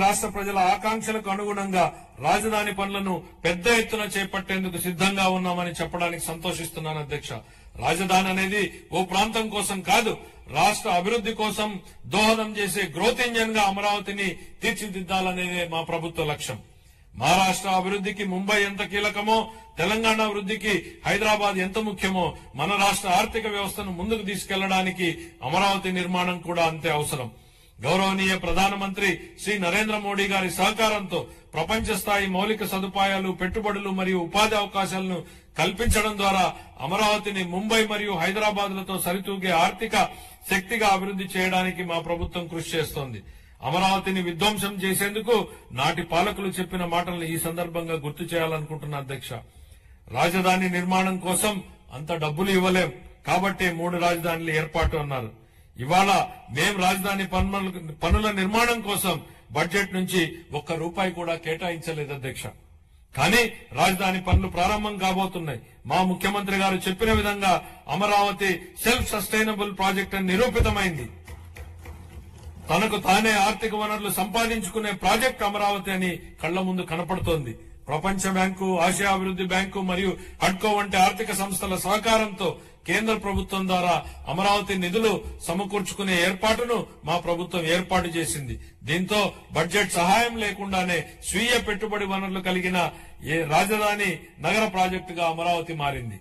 రాష్ట్ర ప్రజల ఆకాంక్షలకు అనుగుణంగా రాజధాని పనులను పెద్ద ఎత్తున చేపట్టేందుకు సిద్ధంగా ఉన్నామని చెప్పడానికి సంతోషిస్తున్నాను అధ్యక్ష. రాజధాని అనేది ఓ ప్రాంతం కోసం కాదు, రాష్ట్ర అభివృద్ధి కోసం దోహదం చేసే గ్రోత్ ఇంజన్ గా అమరావతిని తీర్చిదిద్దాలనేదే మా ప్రభుత్వ లక్ష్యం. మహారాష్ట్ర అభివృద్ధికి ముంబై ఎంత కీలకమో, తెలంగాణ అభివృద్ధికి హైదరాబాద్ ఎంత ముఖ్యమో, మన రాష్ట్ర ఆర్థిక వ్యవస్థను ముందుకు తీసుకెళ్లడానికి అమరావతి నిర్మాణం కూడా అంతే అవసరం. గౌరవనీయ ప్రధానమంత్రి శ్రీ నరేంద్ర మోడీ గారి సహకారంతో ప్రపంచ స్థాయి మౌలిక సదుపాయాలు, పెట్టుబడులు మరియు ఉపాధి అవకాశాలను కల్పించడం ద్వారా అమరావతిని ముంబై మరియు హైదరాబాద్లతో సరితూగే ఆర్థిక శక్తిగా అభివృద్ధి చేయడానికి మా ప్రభుత్వం కృషి చేస్తోంది. అమరావతిని విధ్వంసం చేసేందుకు నాటి పాలకులు చెప్పిన మాటలను ఈ సందర్భంగా గుర్తు చేయాలనుకుంటున్నా అధ్యక్ష. రాజధాని నిర్మాణం కోసం అంత డబ్బులు ఇవ్వలేం కాబట్టి 3 రాజధానులు ఏర్పాటు అన్నారు. ఇవాళ మేం రాజధాని పనుల నిర్మాణం కోసం బడ్జెట్ నుంచి ₹1 కూడా కేటాయించలేదు అధ్యక్ష. కానీ రాజధాని పనులు ప్రారంభం కాబోతున్నాయి. మా ముఖ్యమంత్రి గారు చెప్పిన విధంగా అమరావతి సెల్ఫ్ సస్టైనబుల్ ప్రాజెక్ట్ అని నిరూపితమైంది. తనకు తానే ఆర్థిక వనరులు సంపాదించుకునే ప్రాజెక్ట్ అమరావతి అని కళ్ల ముందు కనపడుతోంది. ప్రపంచ బ్యాంకు, ఆసియా అభివృద్ధి బ్యాంకు మరియు హడ్కో వంటి ఆర్థిక సంస్థల సహకారంతో కేంద్ర ప్రభుత్వం ద్వారా అమరావతి నిధులు సమకూర్చుకునే ఏర్పాటును మా ప్రభుత్వం ఏర్పాటు చేసింది. దీంతో బడ్జెట్ సహాయం లేకుండానే స్వీయ పెట్టుబడి వనరులు కలిగిన రాజధాని నగర ప్రాజెక్టుగా అమరావతి మారింది.